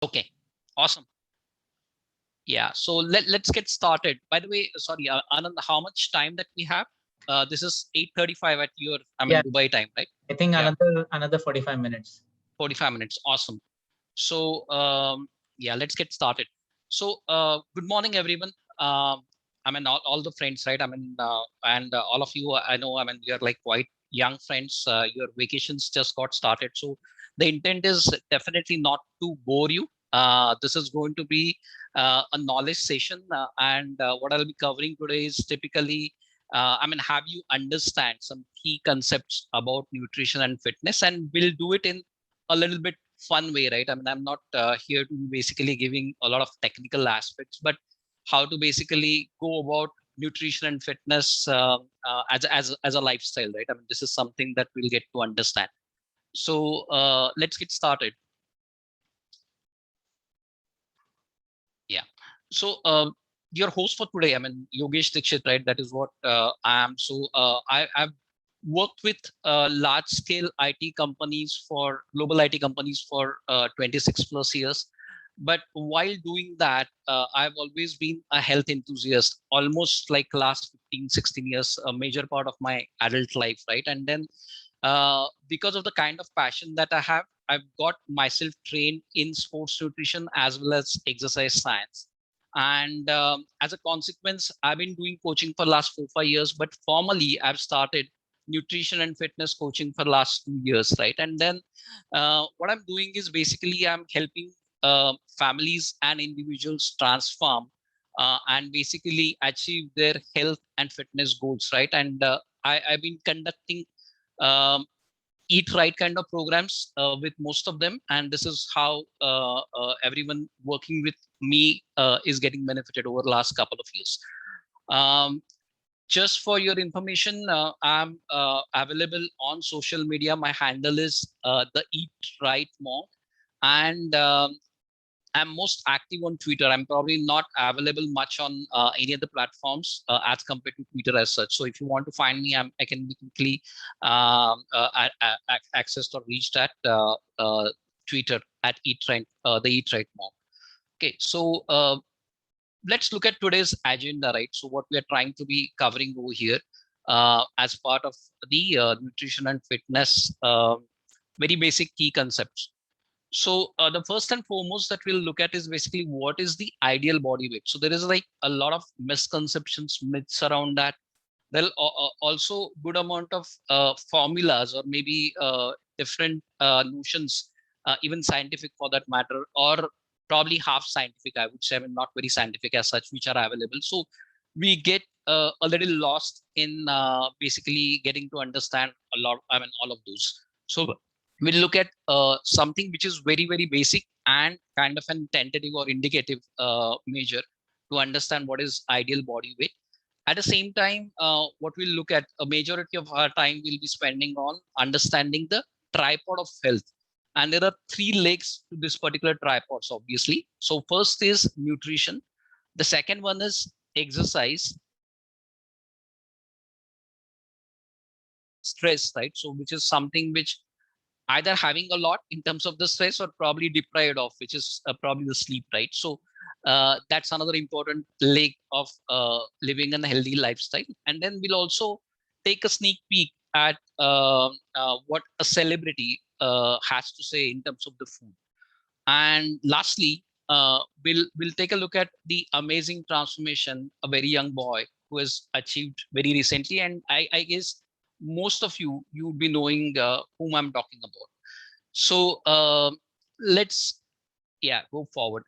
Okay, awesome. Yeah, so let's get started. By the way, sorry, Anand, how much time that we have? This is 8:35 at your, Yeah, Dubai time, right? I think Yeah, another 45 minutes. 45 minutes. Awesome. So, yeah, let's get started. So, good morning, everyone. All the friends, right? And all of you, I know, you're like quite young friends. Your vacations just got started. So, the intent is definitely not to bore you. This is going to be a knowledge session. And what I'll be covering today is typically, have you understand some key concepts about nutrition and fitness, and we'll do it in a little bit fun way, right? I'm not here to be basically giving a lot of technical aspects, but how to basically go about nutrition and fitness as a lifestyle, right? This is something that we'll get to understand. So let's get started. Yeah. So your host for today, Yogesh Dixit, right? That is what I am. So I've worked with large scale IT companies for global IT companies for 26 plus years. But while doing that, I've always been a health enthusiast, almost like last 15, 16 years, a major part of my adult life, right? And then because of the kind of passion that I have, I've got myself trained in sports nutrition as well as exercise science. And as a consequence, I've been doing coaching for last 4, 5 years, but formally I've started nutrition and fitness coaching for last 2 years, right? And then what I'm doing is basically I'm helping families and individuals transform and basically achieve their health and fitness goals, right? And I've been conducting um, eat right kind of programs with most of them, and this is how everyone working with me is getting benefited over the last couple of years. um, just for your information, I'm available on social media. My handle is the Eat Right Monk, and I'm most active on Twitter. I'm probably not available much on any other platforms as compared to Twitter as such. So if you want to find me, I can be quickly accessed or reached at Twitter at the Eat Right Monk. Okay, so let's look at today's agenda, right? So what we are trying to be covering over here as part of the nutrition and fitness, very basic key concepts. So the first and foremost that we'll look at is basically what is the ideal body weight. So there is like a lot of misconceptions, myths around that. There'll also good amount of formulas or maybe different notions, even scientific for that matter, or probably half scientific, I would say, not very scientific as such, which are available. So we get a little lost in basically getting to understand a lot, all of those. So we'll look at something which is very, very basic and kind of an tentative or indicative measure to understand what is ideal body weight. At the same time, what we'll look at, a majority of our time we'll be spending on understanding the tripod of health. And there are three legs to this particular tripods, obviously. So first is nutrition. The second one is exercise, stress, right? So which is something which either having a lot in terms of the stress or probably deprived of, which is probably the sleep, right? So that's another important leg of living a healthy lifestyle. And then we'll also take a sneak peek at what a celebrity has to say in terms of the food. And lastly, we'll take a look at the amazing transformation a very young boy who has achieved very recently. And I guess most of you would be knowing whom I'm talking about. So let's go forward.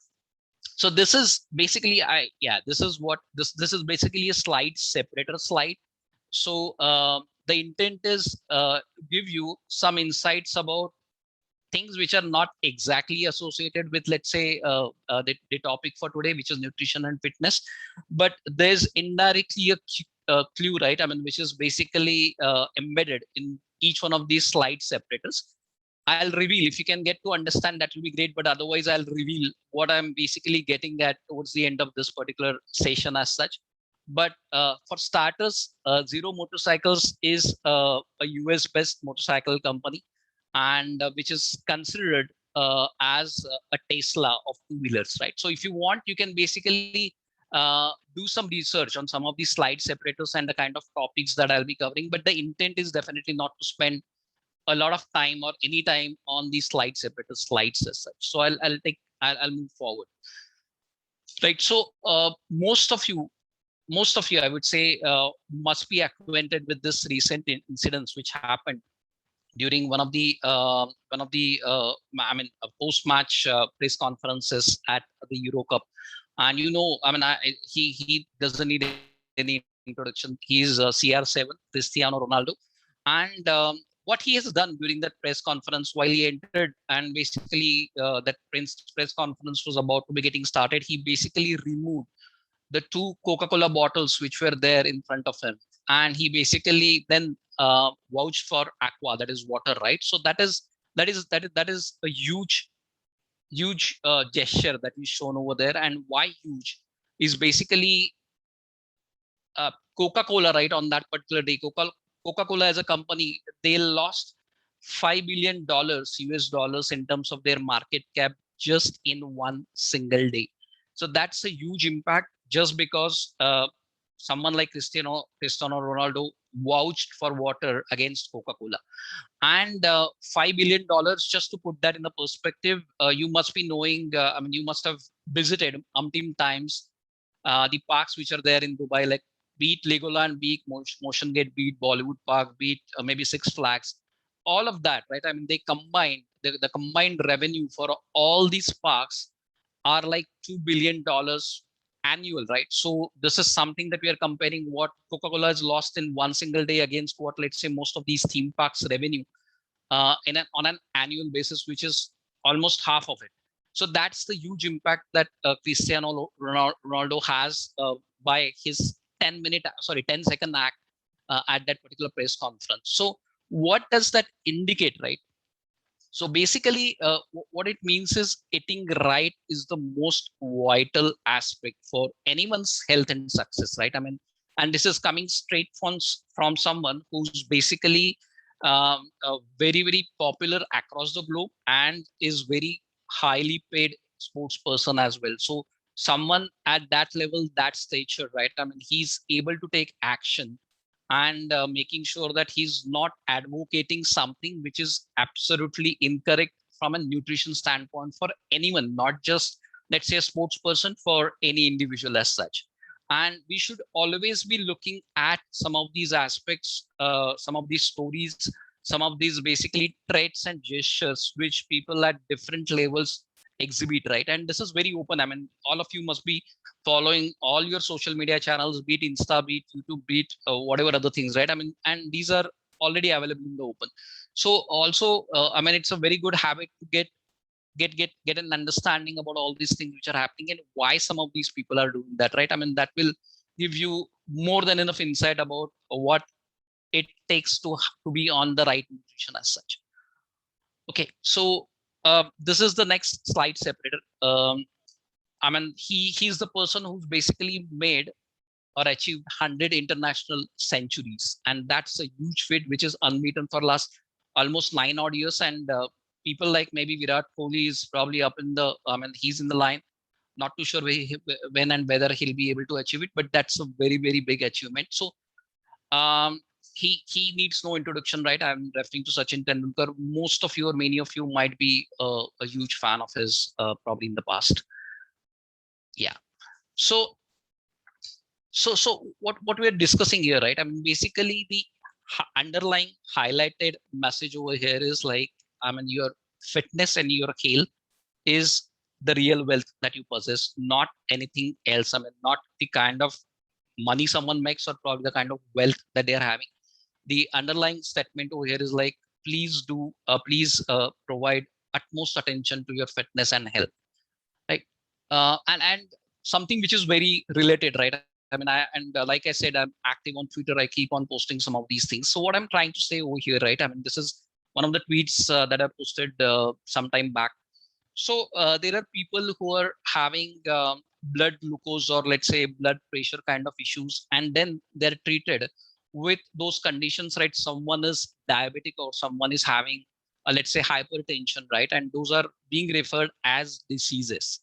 So this is basically this is basically a slide separator slide. So the intent is give you some insights about things which are not exactly associated with, let's say, the topic for today, which is nutrition and fitness, but there's indirectly a clue, right? Which is basically embedded in each one of these slide separators. I'll reveal, if you can get to understand, that will be great, but otherwise I'll reveal what I'm basically getting at towards the end of this particular session as such. But for starters, Zero Motorcycles is a US based motorcycle company, and which is considered as a Tesla of two-wheelers, right? So if you want, you can basically do some research on some of these slide separators and the kind of topics that I'll be covering. But the intent is definitely not to spend a lot of time or any time on these slide separator slides as such. So I'll move forward. Right. So most of you, I would say, must be acquainted with this recent incidents which happened during one of the post-match press conferences at the Euro Cup. And he doesn't need any introduction. He's CR7, Cristiano Ronaldo, and what he has done during that press conference while he entered, and basically that press conference was about to be getting started, he basically removed the two Coca-Cola bottles which were there in front of him, and he basically then vouched for aqua, that is water, right? So that is a huge gesture that is shown over there. And why huge is basically Coca-Cola, right? On that particular day, Coca-Cola as a company, they lost $5 billion US dollars in terms of their market cap just in one single day. So that's a huge impact, just because someone like Cristiano Ronaldo vouched for water against Coca-Cola. And $5 billion, just to put that in the perspective, you must be knowing, you must have visited umpteen times the parks which are there in Dubai, like be it Legoland, be it Motion Gate, be it Bollywood Park, be it maybe Six Flags, all of that, right? I mean, they combined the combined revenue for all these parks are like $2 billion annual, right? So this is something that we are comparing what Coca-Cola has lost in one single day against what, let's say, most of these theme parks revenue on an annual basis, which is almost half of it. So that's the huge impact that Cristiano Ronaldo has by his 10-second act at that particular press conference. So what does that indicate, right? So basically, what it means is eating right is the most vital aspect for anyone's health and success, right? I mean, and this is coming straight from someone who's basically very popular across the globe and is very highly paid sports person as well. So someone at that level, that stature, right? I mean, he's able to take action and making sure that he's not advocating something which is absolutely incorrect from a nutrition standpoint for anyone, not just, let's say, a sports person, for any individual as such. And we should always be looking at some of these aspects, some of these stories, some of these basically traits and gestures which people at different levels exhibit, right? And this is very open. I mean, all of you must be following all your social media channels, be it Insta, be it YouTube, be it whatever other things, right? I mean, and these are already available in the open. So also, it's a very good habit to get an understanding about all these things which are happening and why some of these people are doing that, right? I mean, that will give you more than enough insight about what it takes to be on the right nutrition as such. Okay, so this is the next slide separator. He's the person who's basically made or achieved 100 international centuries, and that's a huge feat which is unbeaten for last almost 9 odd years. And people like maybe Virat Kohli is probably up in the, he's in the line. Not too sure when and whether he'll be able to achieve it, but that's a very big achievement. So um, he needs no introduction, right? I'm referring to Sachin Tendulkar. Most of you or many of you might be a huge fan of his, probably in the past. Yeah. So what we're discussing here, right? I mean, basically the underlying highlighted message over here is like, your fitness and your health is the real wealth that you possess, not anything else. I mean, not the kind of money someone makes or probably the kind of wealth that they're having. The underlying statement over here is like, please provide utmost attention to your fitness and health, right? And something which is very related, right? I mean, like I said, I'm active on Twitter. I keep on posting some of these things. So what I'm trying to say over here, right? I mean, this is one of the tweets that I posted some time back. So there are people who are having blood glucose or, let's say, blood pressure kind of issues, and then they're treated with those conditions, right? Someone is diabetic or someone is having let's say hypertension, right? And those are being referred as diseases.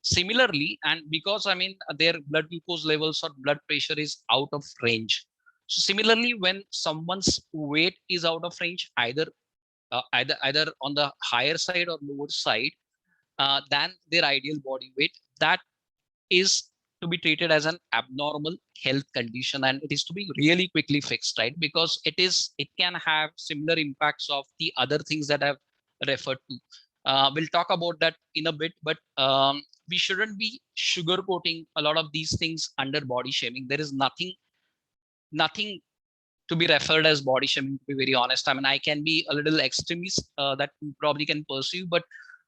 Similarly, and because I mean their blood glucose levels or blood pressure is out of range. So similarly, when someone's weight is out of range, either on the higher side or lower side than their ideal body weight, that is to be treated as an abnormal health condition, and it is to be really quickly fixed, right? Because it can have similar impacts of the other things that I've referred to. We'll talk about that in a bit, but we shouldn't be sugarcoating a lot of these things under body shaming. There is nothing to be referred as body shaming, to be very honest. I mean, I can be a little extremist that you probably can pursue, but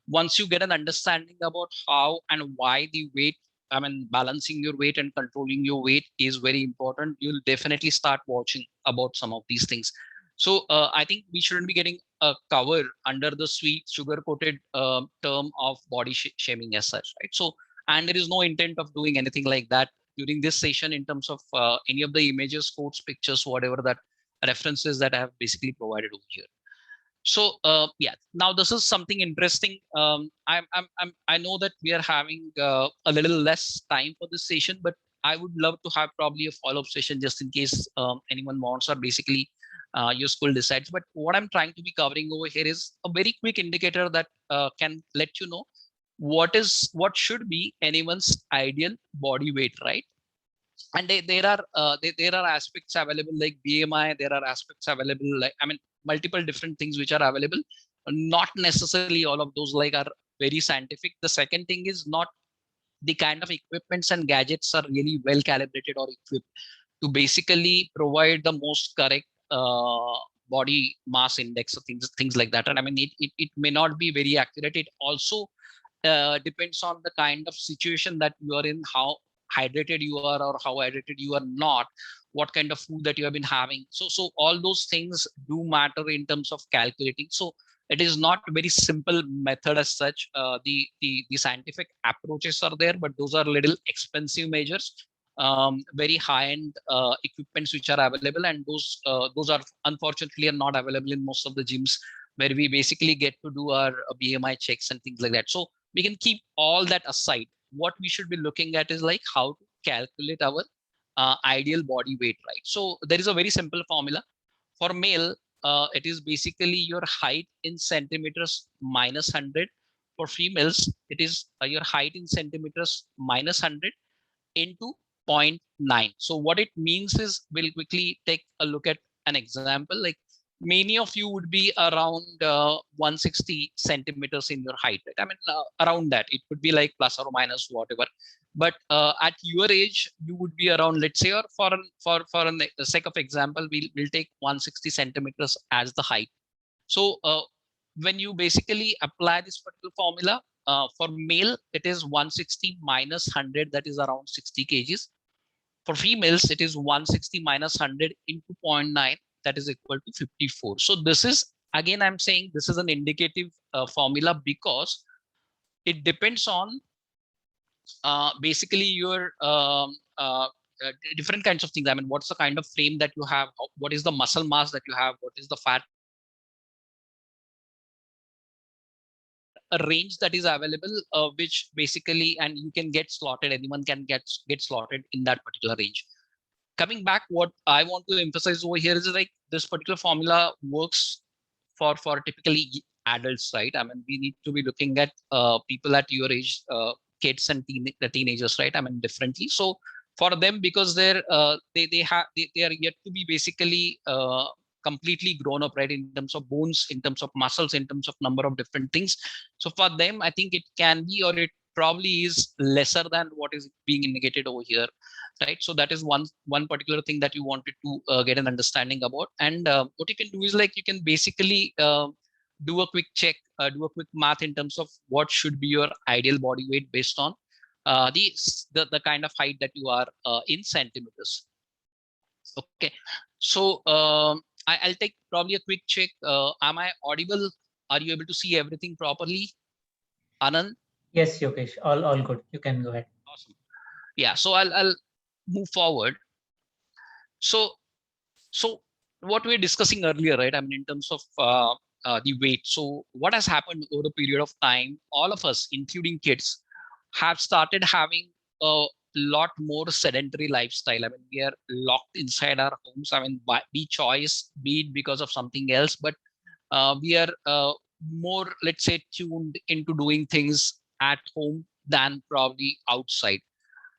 once you get an understanding about how and why the weight, I mean, balancing your weight and controlling your weight is very important, you'll definitely start watching about some of these things. So I think we shouldn't be getting a cover under the sweet sugar coated term of body shaming as such, right? So, and there is no intent of doing anything like that during this session in terms of any of the images, quotes, pictures, whatever that references that I have basically provided over here. So yeah, now this is something interesting. I know that we are having a little less time for this session, but I would love to have probably a follow-up session just in case anyone wants, or basically your school decides. But what I'm trying to be covering over here is a very quick indicator that can let you know what should be anyone's ideal body weight, right? And there are aspects available like BMI. There are aspects available like, I mean, multiple different things which are available. Not necessarily all of those like are very scientific. The second thing is not the kind of equipments and gadgets are really well calibrated or equipped to basically provide the most correct body mass index or things like that. And I mean, it may not be very accurate. It also depends on the kind of situation that you are in, how hydrated you are or how hydrated you are not, what kind of food that you have been having. So all those things do matter in terms of calculating. So it is not a very simple method as such. The scientific approaches are there, but those are little expensive measures, very high-end equipments which are available, and those are unfortunately are not available in most of the gyms where we basically get to do our BMI checks and things like that. So we can keep all that aside. What we should be looking at is like how to calculate our ideal body weight, right? So there is a very simple formula. For male, it is basically your height in centimeters minus 100. For females, it is your height in centimeters minus 100 into zero point 0.9. So what it means is, we'll quickly take a look at an example. Like many of you would be around 160 centimeters in your height, right? I mean, around that. It could be like plus or minus whatever. But at your age, you would be around, let's say, or for the sake of example, we'll take 160 centimeters as the height. So when you basically apply this particular formula, for male, it is 160 minus 100, that is around 60 kgs. For females, it is 160 minus 100 into 0.9, that is equal to 54. So this is, again, I'm saying this is an indicative formula because it depends on basically your different kinds of things. I mean, what's the kind of frame that you have? What is the muscle mass that you have? What is the fat? A range that is available, which basically, and you can get slotted. Anyone can get slotted in that particular range. Coming back, what I want to emphasize over here is like this particular formula works for typically adults, right? I mean, we need to be looking at people at your age, kids and teenagers, right? I mean, differently. So for them, because they are yet to be basically completely grown up, right? In terms of bones, in terms of muscles, in terms of number of different things. So for them, I think it can be, or it probably is lesser than what is being indicated over here, right? So that is one particular thing that you wanted to get an understanding about. And what you can do is like you can basically do a quick check, do a quick math in terms of what should be your ideal body weight based on the kind of height that you are in centimeters. Okay, so I'll take probably a quick check. Am I audible? Are you able to see everything properly, Anand? Yes, Yogesh, all good. You can go ahead. Awesome. Yeah, so I'll move forward. So what we were discussing earlier, right? I mean, in terms of the weight. So what has happened over a period of time, all of us, including kids, have started having a lot more sedentary lifestyle. I mean, we are locked inside our homes. I mean, be choice, be it because of something else, but we are more, let's say, tuned into doing things at home than probably outside,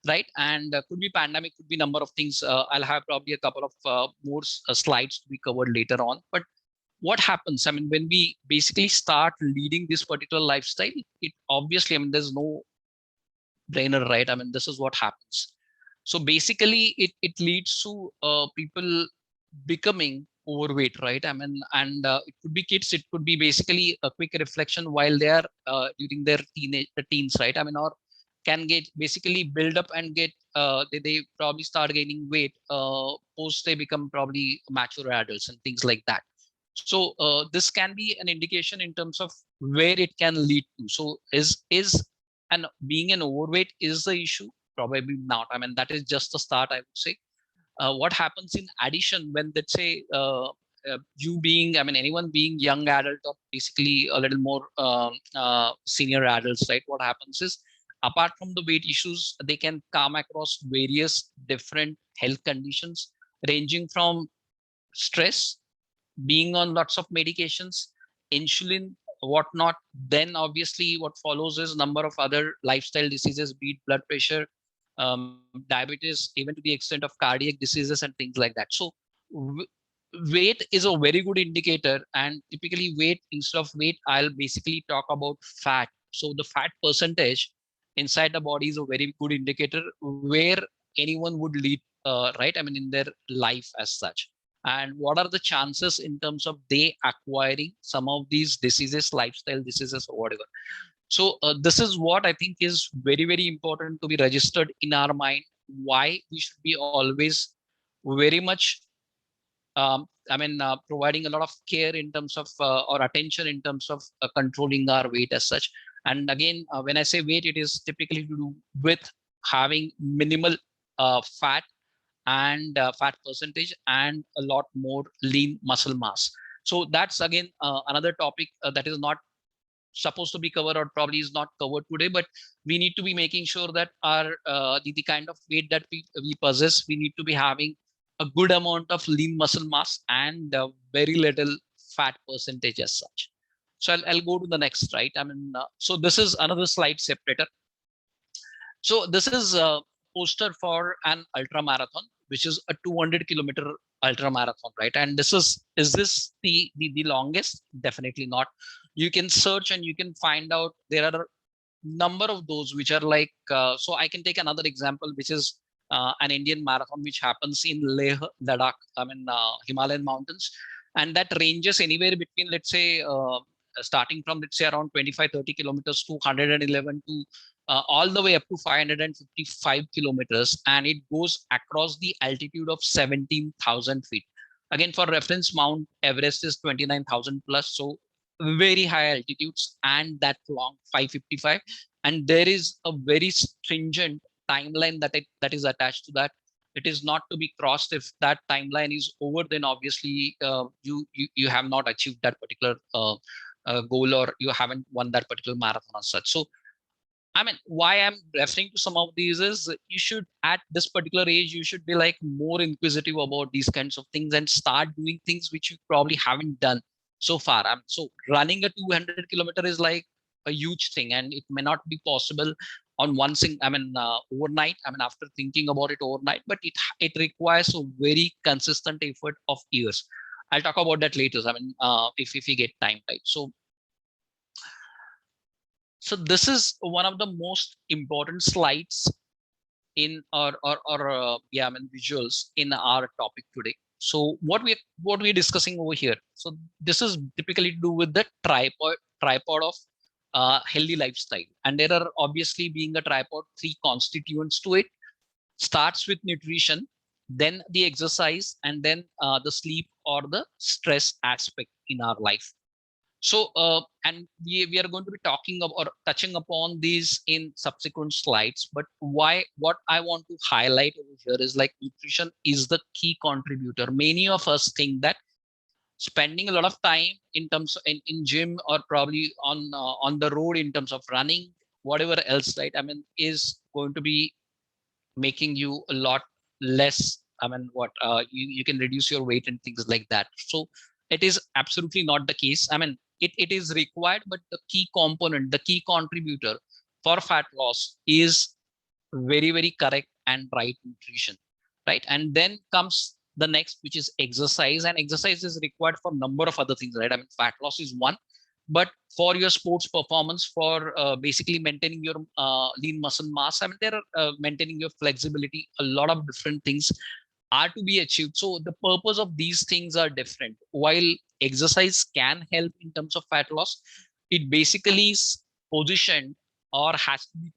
right? And could be pandemic, could be number of things. I'll have probably a couple of more slides to be covered later on. But what happens? I mean, when we basically start leading this particular lifestyle, it obviously, I mean, there's no brainer, right? I mean, this is what happens. So basically, it leads to people becoming overweight, right? I mean, and it could be kids, it could be basically a quick reflection while they are during their teens, right? I mean, or can get basically build up and get they probably start gaining weight post they become probably mature adults and things like that. So this can be an indication in terms of where it can lead to. So is and being an overweight is the issue? Probably not. I mean, that is just the start, I would say. What happens in addition when, let's say, you being, I mean, anyone being young adult or basically a little more senior adults, right? What happens is, apart from the weight issues, they can come across various different health conditions, ranging from stress, being on lots of medications, insulin, whatnot. Then obviously what follows is number of other lifestyle diseases, be it blood pressure, diabetes, even to the extent of cardiac diseases and things like that. So weight is a very good indicator, and typically weight, instead of weight, I'll basically talk about fat. So the fat percentage inside the body is a very good indicator where anyone would lead, right? I mean, in their life as such. And what are the chances in terms of they acquiring some of these diseases, lifestyle diseases or whatever. So this is what I think is very, very important to be registered in our mind, why we should be always very much providing a lot of care in terms of or attention in terms of controlling our weight as such. And again, when I say weight, it is typically to do with having minimal fat and fat percentage and a lot more lean muscle mass. So that's again another topic that is not supposed to be covered or probably is not covered today, but we need to be making sure that our the kind of weight that we possess, we need to be having a good amount of lean muscle mass and very little fat percentage as such. So I'll go to the next, right? I mean, so this is another slide separator. So this is a poster for an ultra marathon, which is a 200-kilometer ultra marathon, right? And is this the longest? Definitely not. You can search and you can find out there are a number of those which are like. So I can take another example, which is an Indian marathon which happens in Leh, Ladakh. I mean, Himalayan mountains, and that ranges anywhere between, let's say, starting from, let's say, around 25-30 kilometers to 111 to all the way up to 555 kilometers, and it goes across the altitude of 17,000 feet. Again, for reference, Mount Everest is 29,000 plus, so very high altitudes and that long, 555. And there is a very stringent timeline that is attached to that. It is not to be crossed. If that timeline is over, then obviously you have not achieved that particular goal, or you haven't won that particular marathon as such. So I mean, why I'm referring to some of these is you should, at this particular age, you should be like more inquisitive about these kinds of things and start doing things which you probably haven't done so far. So running a 200-kilometer is like a huge thing, and it may not be possible on one thing. I mean, overnight. I mean, after thinking about it overnight, but it requires a very consistent effort of years. I'll talk about that later. I mean, if we get time, right? So this is one of the most important slides in yeah, I mean, visuals in our topic today. So what we're discussing over here. So this is typically to do with the tripod of healthy lifestyle, and there are obviously, being a tripod, three constituents to it. Starts with nutrition, then the exercise, and then the sleep or the stress aspect in our life. So, and we are going to be talking about or touching upon these in subsequent slides. But what I want to highlight over here is like nutrition is the key contributor. Many of us think that spending a lot of time in terms of in gym or probably on the road in terms of running, whatever else, right? I mean, is going to be making you a lot less. I mean, you can reduce your weight and things like that. So it is absolutely not the case. I mean, it is required, but the key component, the key contributor for fat loss is very, very correct and right nutrition, right? And then comes the next, which is exercise. And exercise is required for a number of other things, right? I mean, fat loss is one, but for your sports performance, for basically maintaining your lean muscle mass, I mean, there are maintaining your flexibility, a lot of different things are to be achieved. So the purpose of these things are different. While exercise can help in terms of fat loss, it basically is positioned or has to be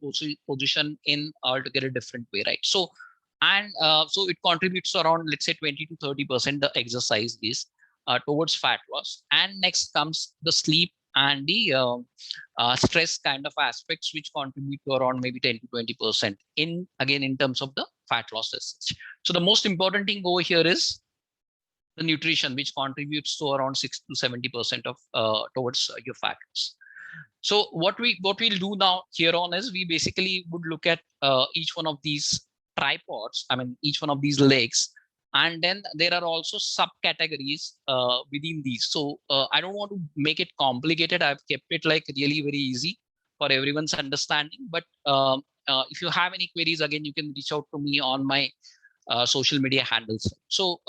positioned in altogether different way, right? So and so it contributes to around, let's say, 20 to 30% the exercise is towards fat loss. And next comes the sleep and the stress kind of aspects, which contribute to around maybe 10 to 20% in, again, in terms of the fat loss as such. So the most important thing over here is the nutrition, which contributes to around 6 to 70% of towards your fat loss. So what we'll do now here on is we basically would look at each one of these tripods, I mean, each one of these legs, and then there are also subcategories within these. So I don't want to make it complicated. I've kept it like really very easy for everyone's understanding. But if you have any queries, again, you can reach out to me on my social media handles. So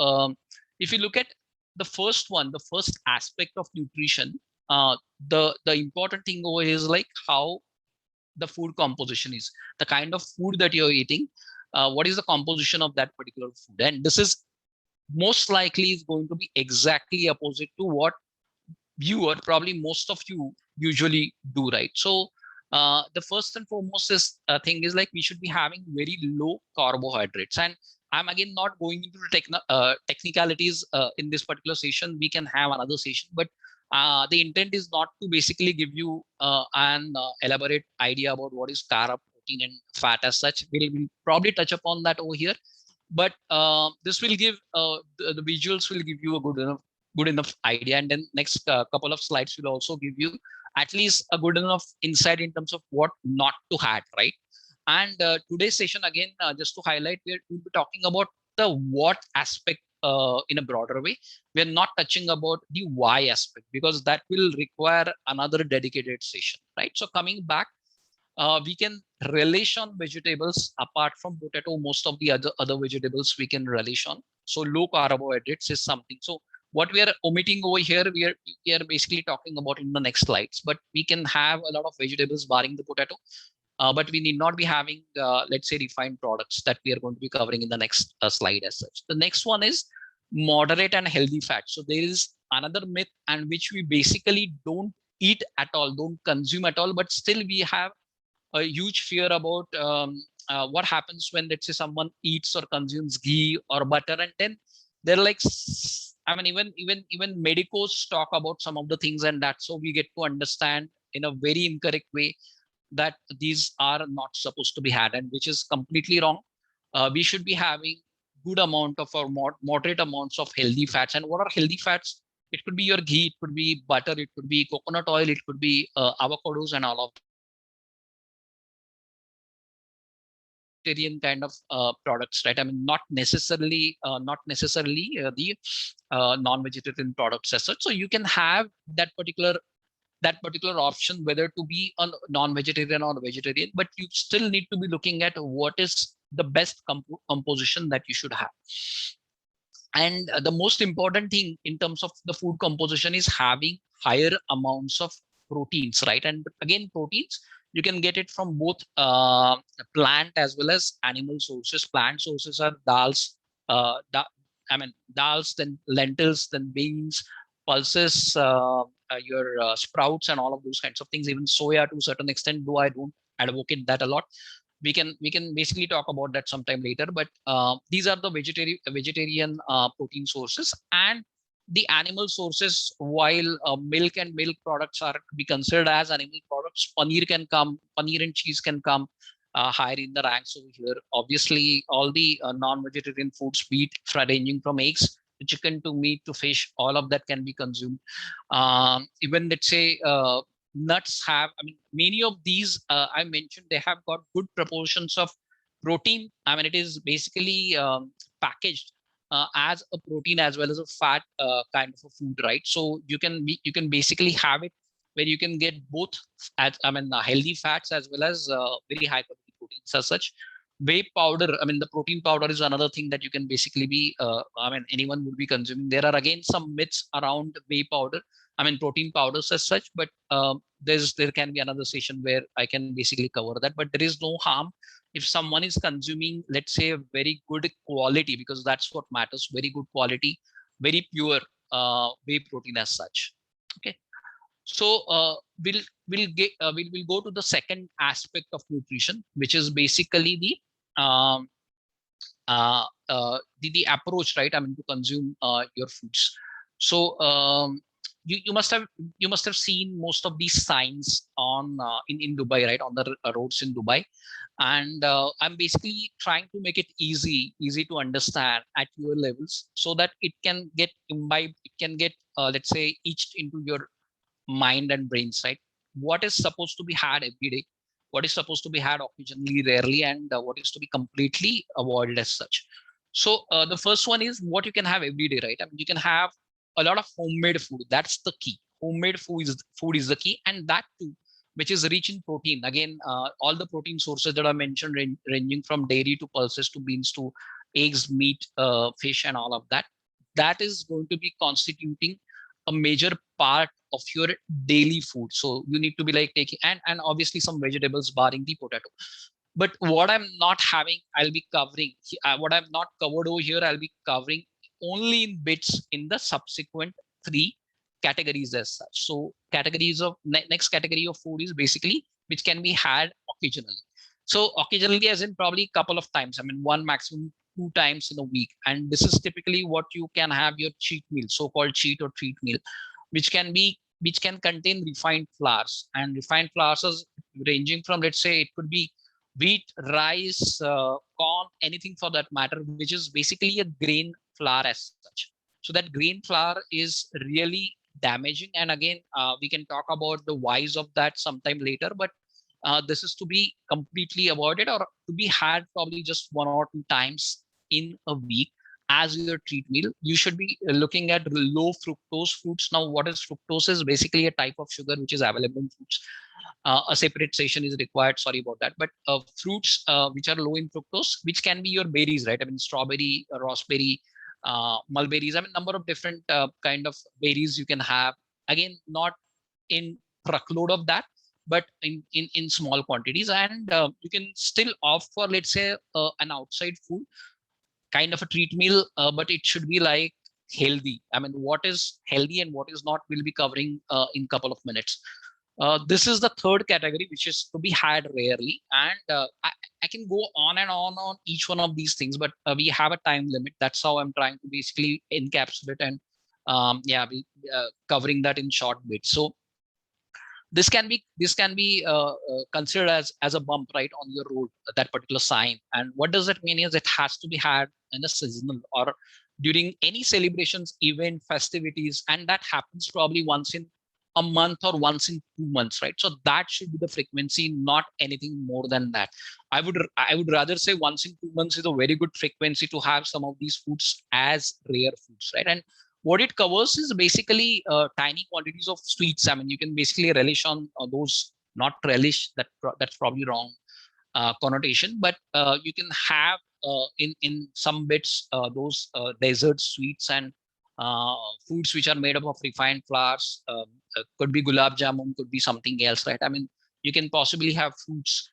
if you look at the first one, the first aspect of nutrition, the important thing over here is like how the food composition is, the kind of food that you're eating, what is the composition of that particular food. And this is most likely is going to be exactly opposite to what you or probably most of you usually do, right? So the first and foremost is thing is like we should be having very low carbohydrates. And I'm again not going into the technicalities in this particular session. We can have another session, but the intent is not to basically give you an elaborate idea about what is carb, protein, and fat as such. We'll probably touch upon that over here, but this will give the visuals will give you a good enough idea. And then next couple of slides will also give you at least a good enough insight in terms of what not to add, right? And today's session, again, just to highlight, we'll be talking about the what aspect in a broader way. We're not touching about the why aspect because that will require another dedicated session, right? So coming back, we can relish on vegetables apart from potato. Most of the other vegetables we can relish on. So low carbohydrates is something. So what we are omitting over here, we are basically talking about in the next slides. But we can have a lot of vegetables barring the potato. But we need not be having, let's say, refined products that we are going to be covering in the next slide as such. The next one is moderate and healthy fat. So there is another myth, and which we basically don't eat at all, don't consume at all, but still we have a huge fear about what happens when, let's say, someone eats or consumes ghee or butter, and then they're like, I mean, even medicos talk about some of the things, and that's so we get to understand in a very incorrect way that these are not supposed to be had, and which is completely wrong. We should be having good amount of or moderate amounts of healthy fats. And what are healthy fats? It could be your ghee, it could be butter, it could be coconut oil, it could be avocados, and all of vegetarian kind of products, right? I mean, not necessarily the non-vegetarian products as such. So you can have that particular option, whether to be a non-vegetarian or vegetarian, but you still need to be looking at what is the best composition that you should have. And the most important thing in terms of the food composition is having higher amounts of proteins, right? And again, proteins, you can get it from both plant as well as animal sources. Plant sources are dals, I mean, dals, then lentils, then beans, pulses, your sprouts, and all of those kinds of things. Even soya to a certain extent, though I don't advocate that a lot. We can basically talk about that sometime later. But these are the vegetarian protein sources. And the animal sources, while milk and milk products are to be considered as animal products, paneer and cheese can come higher in the ranks over here. Obviously, all the non-vegetarian foods, be it ranging from eggs to chicken to meat to fish, all of that can be consumed. Even let's say nuts have, I mean, many of these I mentioned, they have got good proportions of protein. I mean, it is basically packaged as a protein as well as a fat kind of a food, right? So you can basically have it where you can get both, I mean, healthy fats as well as very high quality proteins as such. Whey powder, I mean, the protein powder is another thing that you can basically be, I mean, anyone would be consuming. There are again some myths around whey powder, I mean, protein powders as such, but there can be another session where I can basically cover that. But there is no harm if someone is consuming, let's say, a very good quality, because that's what matters, very good quality, very pure whey protein as such. Okay. So we'll go to the second aspect of nutrition, which is basically um, the approach, right? I mean, to consume your foods. So you must have seen most of these signs on in Dubai, right, on the roads in Dubai, and I'm basically trying to make it easy to understand at your levels, so that it can get imbibed, it can get let's say etched into your mind and brains, right? What is supposed to be had every day, what is supposed to be had occasionally, rarely, and what is to be completely avoided as such. So the first one is what you can have every day, right? I mean, you can have a lot of homemade food. That's the key. Homemade food is the key, and that too, which is rich in protein. Again, all the protein sources that I mentioned, ranging from dairy to pulses to beans to eggs, meat, fish, and all of that. That is going to be constituting a major part of your daily food. So you need to be like taking, and obviously some vegetables barring the potato. But what I'm not having, I'll be covering. What I've not covered over here, I'll be covering only in bits in the subsequent three categories as such. So categories of next category of food is basically which can be had occasionally. So occasionally, as in probably a couple of times. I mean, one maximum two times in a week. And this is typically what you can have your cheat meal, so-called cheat or treat meal, which can contain refined flours. And refined flours is ranging from, let's say, it could be wheat, rice, corn, anything for that matter, which is basically a grain flour as such. So that grain flour is really damaging. And again, we can talk about the whys of that sometime later, but this is to be completely avoided, or to be had probably just one or two times in a week as your treat meal. You should be looking at low fructose fruits. Now, what is fructose? Is basically a type of sugar which is available in fruits. A separate session is required. Sorry about that. But fruits which are low in fructose, which can be your berries, right? I mean, strawberry, raspberry, mulberries. I mean, number of different kind of berries you can have. Again, not in truckload of that, but in small quantities. And you can still opt for, let's say, an outside food kind of a treat meal, but it should be like healthy. I mean, what is healthy and what is not, we'll be covering in couple of minutes. This is the third category, which is to be had rarely. And I can go on and on each one of these things, but we have a time limit. That's how I'm trying to basically encapsulate and yeah, we covering that in short bits. So this can be considered as a bump right on your road, that particular sign. And what does that mean is it has to be had in a seasonal or during any celebrations, event, festivities, and that happens probably once in a month or once in 2 months, right? So that should be the frequency, not anything more than that. I would rather say once in 2 months is a very good frequency to have some of these foods as rare foods, right? And what it covers is basically tiny quantities of sweets. I mean, you can basically relish on those, not relish, that's probably wrong connotation, but you can have in some bits those dessert sweets and uh, foods which are made up of refined flours. Could be gulab jamun, could be something else, right? I mean, you can possibly have fruits.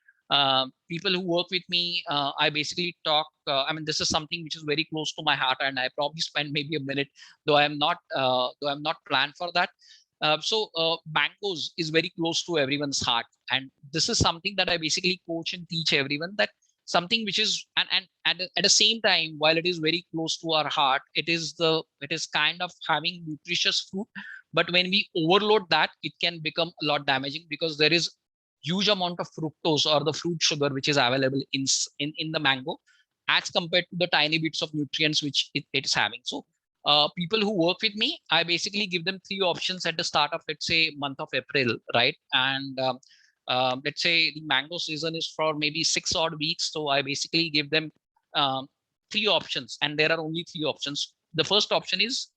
People who work with me, I basically talk. I mean, this is something which is very close to my heart, and I probably spend maybe a minute, though I'm not planned for that. Mangoes is very close to everyone's heart, and this is something that I basically coach and teach everyone, that something which is, and at the same time, while it is very close to our heart, it is kind of having nutritious food. But when we overload that, it can become a lot damaging, because there is huge amount of fructose or the fruit sugar which is available in the mango, as compared to the tiny bits of nutrients which it is having. So people who work with me, I basically give them 3 options at the start of, let's say, month of April, right? And let's say the mango season is for maybe 6 odd weeks. So I basically give them um, 3 options, and there are only 3 options. The first option is,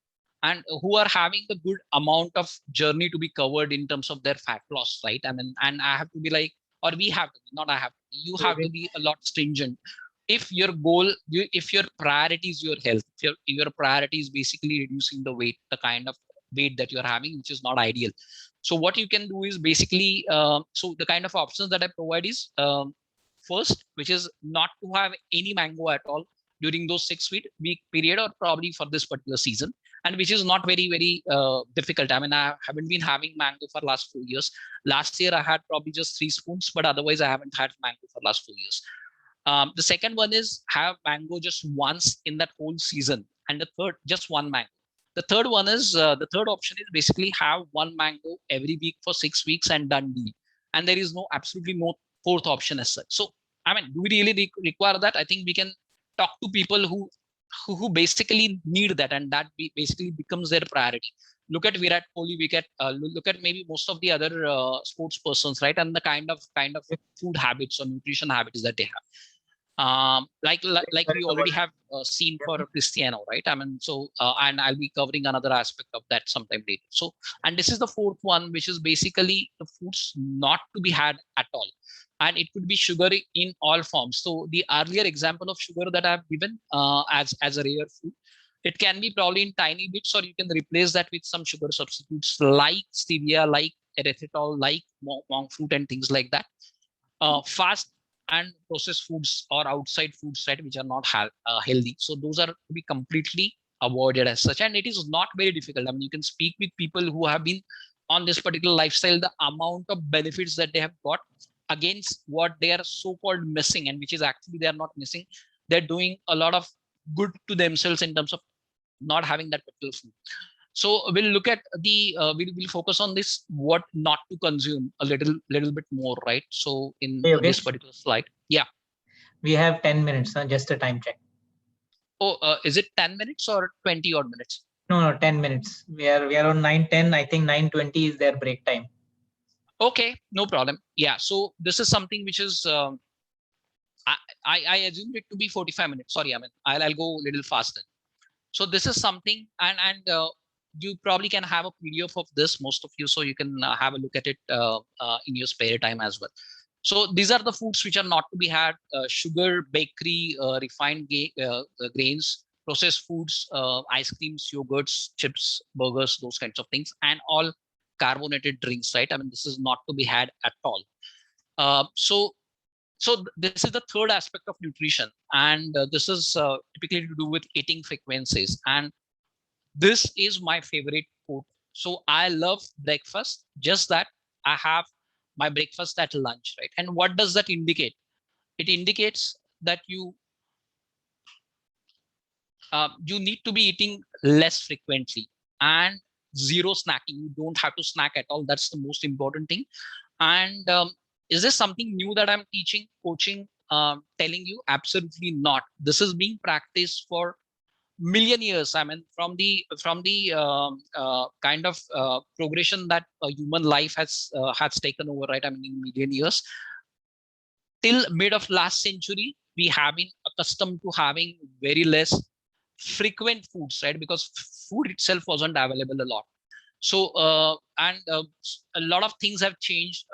and who are having a good amount of journey to be covered in terms of their fat loss, right? I mean, and I have to be like, or we have to be, not I have to, you have to be a lot stringent. If your goal, if your priority is your health, if your priority is basically reducing the weight, the kind of weight that you're having, which is not ideal. So what you can do is basically, so the kind of options that I provide is, first, which is not to have any mango at all during those 6 week period, or probably for this particular season, and which is not very, very difficult. I mean, I haven't been having mango for last 4 years. Last year I had probably just 3 spoons, but otherwise I haven't had mango for last 4 years. The second one is have mango just once in that whole season, and the third, just one mango. The third one is, the third option is basically have one mango every week for 6 weeks and done deal. And there is no, absolutely no fourth option as such. So, I mean, do we really require that? I think we can talk to people who basically need that, and that basically becomes their priority. Look at Virat Kohli, look at maybe most of the other sports persons, right? And the kind of food habits or nutrition habits that they have. Like we already have seen for Cristiano, right? I mean, so and I'll be covering another aspect of that sometime later. So, and this is the fourth one, which is basically the foods not to be had at all, and it could be sugar in all forms. So the earlier example of sugar that I've given as a rare food, it can be probably in tiny bits, or you can replace that with some sugar substitutes like stevia, like erythritol, like monk fruit, and things like that. Fast and processed foods or outside foods, right, which are not healthy. So those are to be completely avoided as such. And it is not very difficult. I mean, you can speak with people who have been on this particular lifestyle, the amount of benefits that they have got against what they are so-called missing, and which is actually they are not missing. They're doing a lot of good to themselves in terms of not having that particular food. So we'll look at the we'll focus on this, what not to consume a little bit more, right? So in Hey, this Yogesh, particular slide, yeah. we have 10 minutes, just a time check. Oh, is it 10 minutes or 20 odd minutes? No, 10 minutes. We are on 9:10. I think 9:20 is their break time. Okay, no problem. Yeah. So this is something which is I assumed it to be 45 minutes. Sorry, I mean I'll go a little faster. So this is something, and you probably can have a PDF of this, most of you, so you can have a look at it in your spare time as well. So these are the foods which are not to be had: sugar, bakery, refined grains, processed foods, ice creams, yogurts, chips, burgers, those kinds of things, and all carbonated drinks, right? I mean, this is not to be had at all. So this is the third aspect of nutrition, and this is typically to do with eating frequencies. And this is my favorite food. So I love breakfast, just that I have my breakfast at lunch, right? And what does that indicate? It indicates that you need to be eating less frequently and zero snacking. You don't have to snack at all. That's the most important thing. And is this something new that I'm teaching, coaching, telling you? Absolutely not. This is being practiced for million years. I mean, from the kind of progression that human life has taken over, right? I mean, in million years, till mid of last century, we have been accustomed to having very less frequent foods, right? Because food itself wasn't available a lot. So and a lot of things have changed,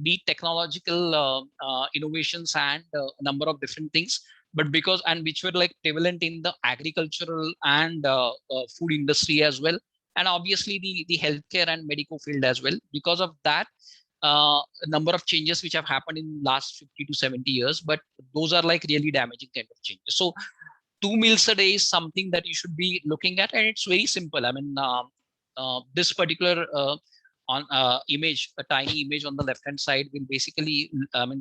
be it technological innovations and a number of different things, but because, and which were like prevalent in the agricultural and food industry as well, and obviously the healthcare and medical field as well. Because of that, a number of changes which have happened in last 50 to 70 years, but those are like really damaging kind of changes. So 2 meals a day is something that you should be looking at, and it's very simple. I mean, this particular on image, a tiny image on the left hand side, will basically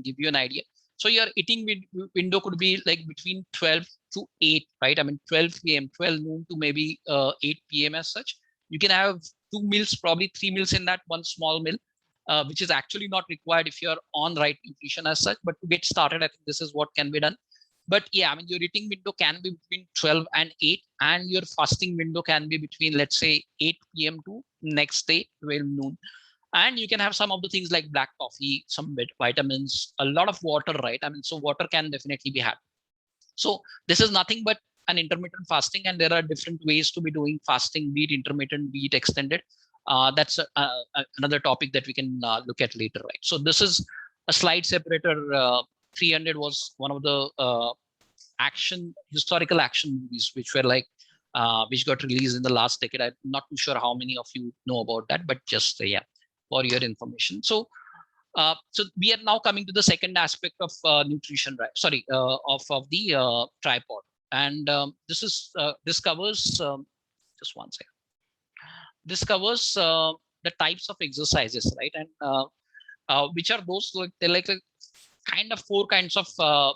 give you an idea. So your eating window could be like between 12 to 8, right? I mean 12 p.m., 12 noon to maybe 8 p.m. as such. You can have 2 meals, probably 3 meals in that one small meal, which is actually not required if you're on right nutrition as such. But to get started, I think this is what can be done. But yeah, I mean, your eating window can be between 12 and 8, and your fasting window can be between, let's say, 8 p.m. to next day 12 noon. And you can have some of the things like black coffee, some vitamins, a lot of water, right? I mean, so water can definitely be had. So this is nothing but an intermittent fasting, and there are different ways to be doing fasting, be it intermittent, be it extended. That's another topic that we can look at later, right? So this is a slide separator. 300 was one of the historical action movies, which were like, which got released in the last decade. I'm not too sure how many of you know about that, but just yeah, for your information. So we are now coming to the second aspect of nutrition, right? Sorry, of the tripod, and this is this covers just one second. This covers the types of exercises, right? And which are those, like they're like kind of four kinds of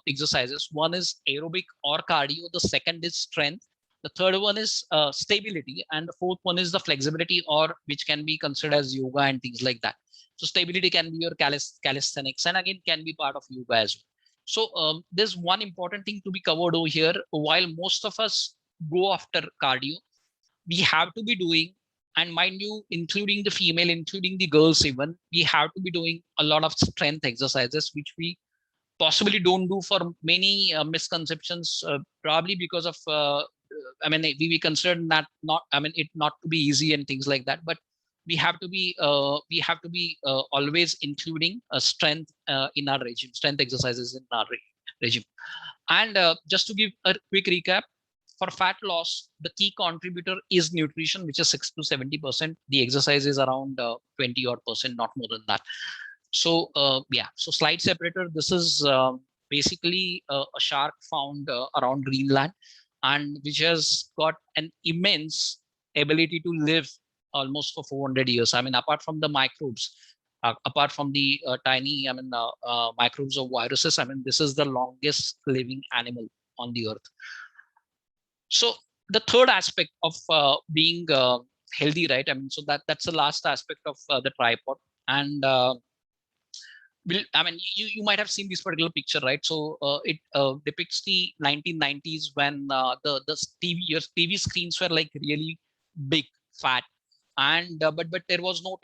exercises. One is aerobic or cardio. The second is strength. The third one is stability, and the fourth one is the flexibility, or which can be considered as yoga and things like that. So stability can be your calisthenics, and again can be part of yoga as well. So there's one important thing to be covered over here. While most of us go after cardio, we have to be doing, and mind you, including the female, including the girls even, we have to be doing a lot of strength exercises, which we possibly don't do for many misconceptions, probably because of I mean, we consider that not, I mean, it not to be easy and things like that. But we have to be always including a strength in our regime, strength exercises in our regime. And just to give a quick recap, for fat loss, the key contributor is nutrition, which is 6 to 70%. The exercise is around 20 odd percent, not more than that. So yeah, so slide separator, this is basically a shark found around Greenland, and which has got an immense ability to live almost for 400 years. I mean, apart from the microbes, apart from the tiny, I mean, microbes or viruses, I mean, this is the longest living animal on the earth. So the third aspect of being healthy, right? I mean, so that's the last aspect of the tripod. And I mean, you might have seen this particular picture, right? So it depicts the 1990s when the TV screens were like really big, fat, and but there was no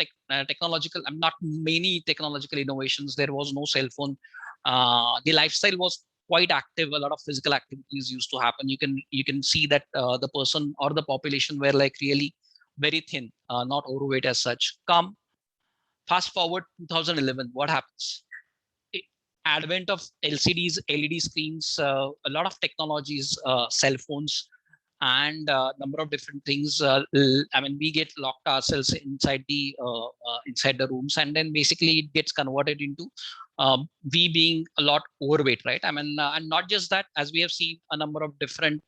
technological, not many technological innovations. There was no cell phone. The lifestyle was quite active. A lot of physical activities used to happen. You can see that the person or the population were like really very thin, not overweight as such. Come fast forward 2011, what happens? Advent of LCDs, LED screens, a lot of technologies, cell phones, and a number of different things. I mean, we get locked ourselves inside the rooms, and then basically it gets converted into we being a lot overweight, right? I mean, and not just that, as we have seen a number of different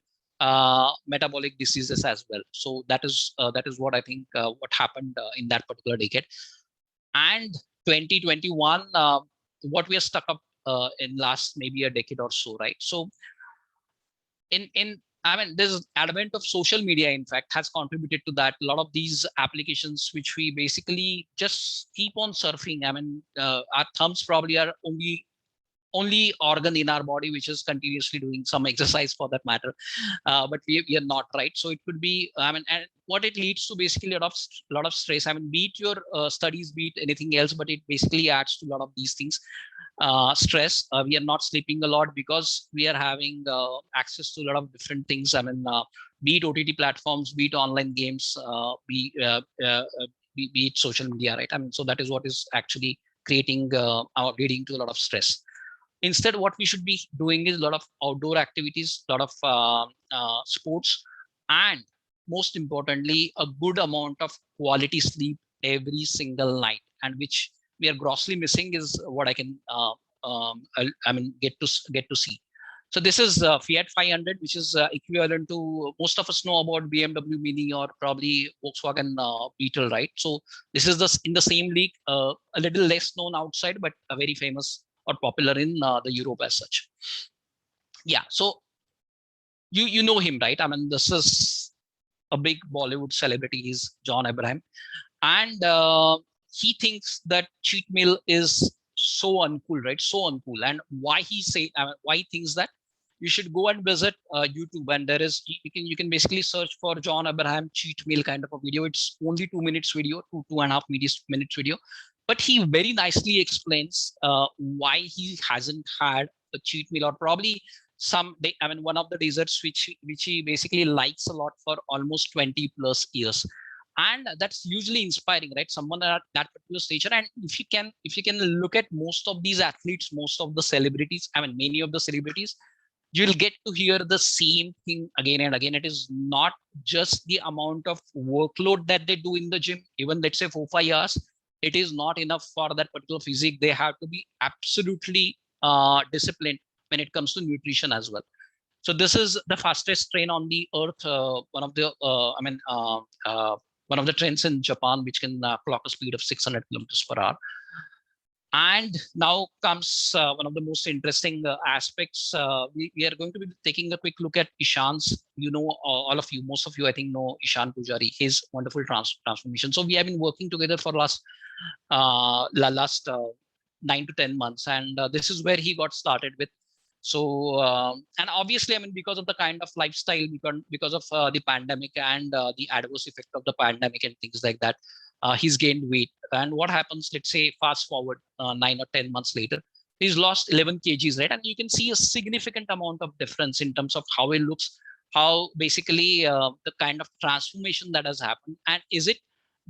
metabolic diseases as well. So that is what I think what happened in that particular decade. And 2021, what we are stuck up in last maybe a decade or so, right? So in I mean, this advent of social media, in fact, has contributed to that. A lot of these applications, which we basically just keep on surfing. I mean, our thumbs probably are only organ in our body which is continuously doing some exercise for that matter, but we are not, right? So it could be, I mean, and what it leads to basically a lot of stress. I mean, be it your studies, be it anything else, but it basically adds to a lot of these things. Stress, we are not sleeping a lot because we are having access to a lot of different things. I mean, be it OTT platforms, be it online games, be it social media, right? I mean, so that is what is actually creating or leading to a lot of stress. Instead, what we should be doing is a lot of outdoor activities, a lot of sports, and most importantly, a good amount of quality sleep every single night, and which we are grossly missing is what I can I mean get to see. So this is Fiat 500, which is equivalent to, most of us know about BMW Mini or probably Volkswagen Beetle, right? So this is in the same league, a little less known outside, but very famous or popular in the Europe as such. Yeah, so you know him, right? I mean, this is a big Bollywood celebrity. He's John Abraham, and he thinks that cheat meal is so uncool, right? So uncool. And why he thinks that? you should go and visit YouTube, and there is you can basically search for John Abraham cheat meal kind of a video. It's only 2 minutes video, two and a half minutes video, but he very nicely explains why he hasn't had a cheat meal, or probably some day, I mean, one of the desserts which he basically likes a lot for almost 20 plus years. And that's usually inspiring, right? Someone at that particular stage. And if you can look at most of these athletes, most of the celebrities, I mean, many of the celebrities, you'll get to hear the same thing again and again. It is not just the amount of workload that they do in the gym, even let's say 4 5 hours. It is not enough for that particular physique. They have to be absolutely disciplined when it comes to nutrition as well. So this is the fastest train on the earth. One of the, one of the trains in Japan, which can clock a speed of 600 kilometers per hour. And now comes one of the most interesting aspects. We are going to be taking a quick look at Ishan's. You know, all of you, most of you, I think, know Ishan Pujari, his wonderful transformation. So we have been working together for last 9 to 10 months, and this is where he got started with. So and obviously, I mean, because of the kind of lifestyle, because of the pandemic and the adverse effect of the pandemic and things like that, he's gained weight. And what happens, let's say fast forward 9 or 10 months later, he's lost 11 kgs, right? And you can see a significant amount of difference in terms of how he looks, how basically the kind of transformation that has happened. And is it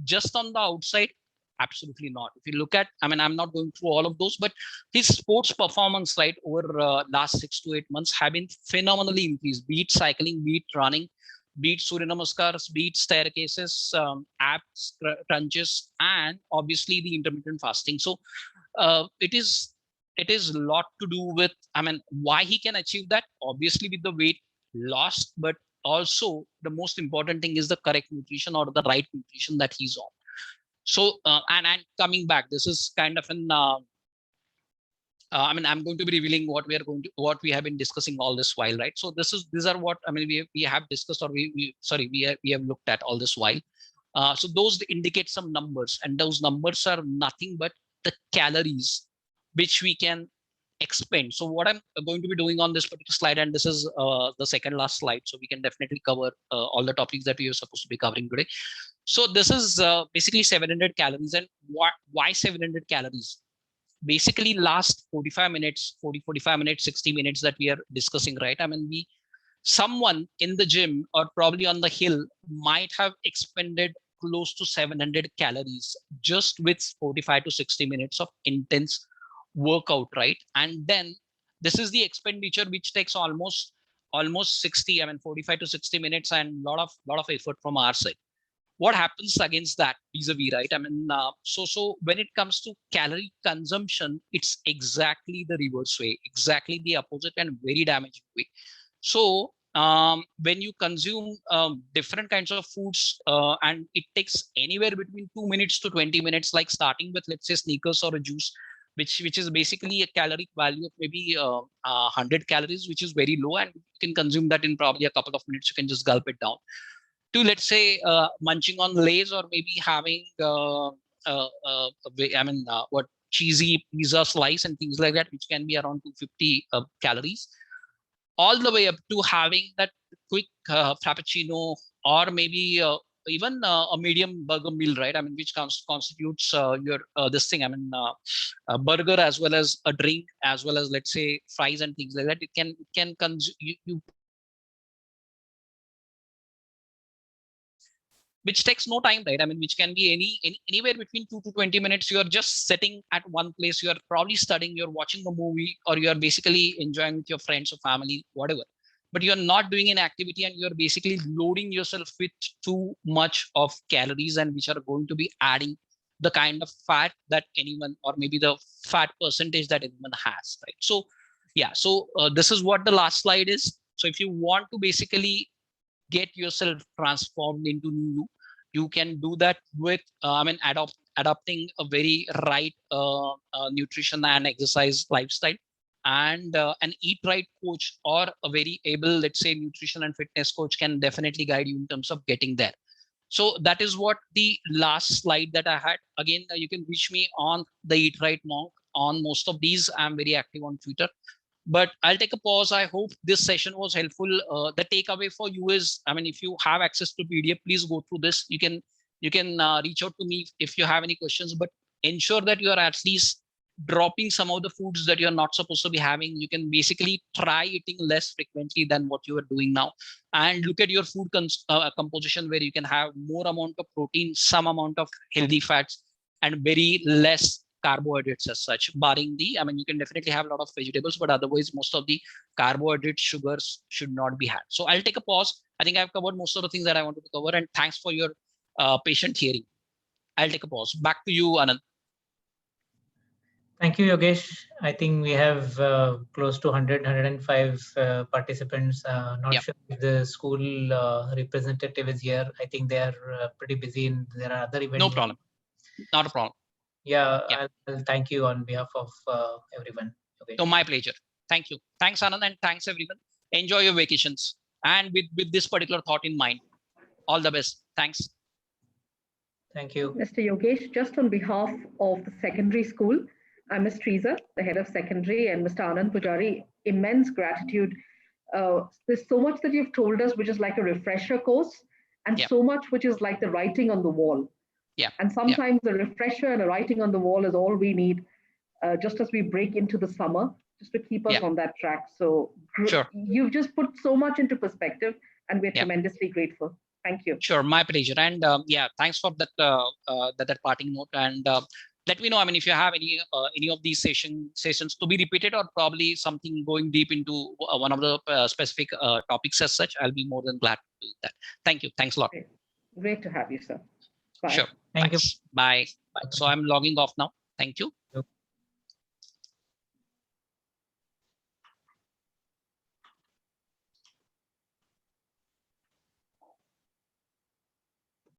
just on the outside? Absolutely not. If you look at, I mean, I'm not going through all of those, but his sports performance, right, over last 6 to 8 months have been phenomenally increased. Be it cycling, be it running, be it Surya Namaskars, be it staircases, abs, crunches, and obviously the intermittent fasting. So it is a lot to do with, I mean, why he can achieve that. Obviously with the weight lost, but also the most important thing is the correct nutrition, or the right nutrition that he's on. So and coming back, this is kind of an I mean, I'm going to be revealing what we have been discussing all this while, right? So these are what, I mean, we have discussed, or we have looked at all this while. So those indicate some numbers, and those numbers are nothing but the calories which we can expend. So what I'm going to be doing on this particular slide, and this is the second last slide, so we can definitely cover all the topics that we are supposed to be covering today. So this is basically 700 calories, and why 700 calories? Basically last 45 minutes, 45 minutes, 60 minutes that we are discussing, right? I mean, someone in the gym or probably on the hill might have expended close to 700 calories just with 45 to 60 minutes of intense workout, right? And then this is the expenditure which takes almost 60, I mean, 45 to 60 minutes, and lot of effort from our side. What happens against that vis-a-vis, right? I mean, so when it comes to calorie consumption, it's exactly the reverse way, exactly the opposite, and very damaging way. So when you consume different kinds of foods, and it takes anywhere between 2 minutes to 20 minutes, like starting with, let's say, sneakers or a juice, which is basically a caloric value of maybe 100 calories, which is very low, and you can consume that in probably a couple of minutes. You can just gulp it down, to, let's say, munching on Lays, or maybe having I mean, what, cheesy pizza slice and things like that, which can be around 250 calories, all the way up to having that quick frappuccino, or maybe even a medium burger meal, right? I mean, which constitutes your this thing, I mean, a burger as well as a drink, as well as, let's say, fries and things like that. It can consume you, which takes no time, right? I mean, which can be anywhere between 2 to 20 minutes. You are just sitting at one place. You are probably studying, you're watching a movie, or you are basically enjoying with your friends or family, whatever. But you're not doing an activity, and you're basically loading yourself with too much of calories, and which are going to be adding the kind of fat that anyone, or maybe the fat percentage that anyone has, right? So yeah, so this is what the last slide is. So if you want to basically get yourself transformed into new you can do that with I mean, adopting a very right nutrition and exercise lifestyle, and an eat right coach, or a very able, let's say, nutrition and fitness coach can definitely guide you in terms of getting there. So that is what the last slide that I had. Again, you can reach me on the Eat Right Monk. On most of these, I'm very active on Twitter. But I'll take a pause. I hope this session was helpful. The takeaway for you is, I mean, if you have access to PDF, please go through this. You can reach out to me if you have any questions, but ensure that you are at least dropping some of the foods that you're not supposed to be having. You can basically try eating less frequently than what you are doing now, and look at your food composition, where you can have more amount of protein, some amount of healthy fats, and very less carbohydrates as such, barring I mean, you can definitely have a lot of vegetables, but otherwise most of the carbohydrate sugars should not be had. So I'll take a pause. I think I've covered most of the things that I wanted to cover, and thanks for your patient hearing. I'll take a pause. Back to you, Anand. Thank you, Yogesh. I think we have close to 100, 105 participants. Not sure if the school representative is here. I think they are pretty busy and there are other events. No problem. Not a problem. Yeah, I'll thank you on behalf of everyone. Okay. So my pleasure. Thank you. Thanks, Anand, and thanks everyone. Enjoy your vacations. And with this particular thought in mind, all the best. Thanks. Thank you. Mr. Yogesh, just on behalf of the secondary school, I'm Ms. Teresa, the head of secondary, and Mr. Anand Pujari, immense gratitude. There's so much that you've told us, which is like a refresher course, and so much which is like the writing on the wall. Yeah. And sometimes a refresher and a writing on the wall is all we need, just as we break into the summer, just to keep us on that track. So you've just put so much into perspective, and we're tremendously grateful. Thank you. Sure, my pleasure. And thanks for that that parting note. And let me know, I mean, if you have any of these sessions to be repeated, or probably something going deep into one of the specific topics as such, I'll be more than glad to do that. Thank you. Thanks a lot. Great to have you, sir. Bye. Sure. Thank you. Bye. Bye. So I'm logging off now. Thank you.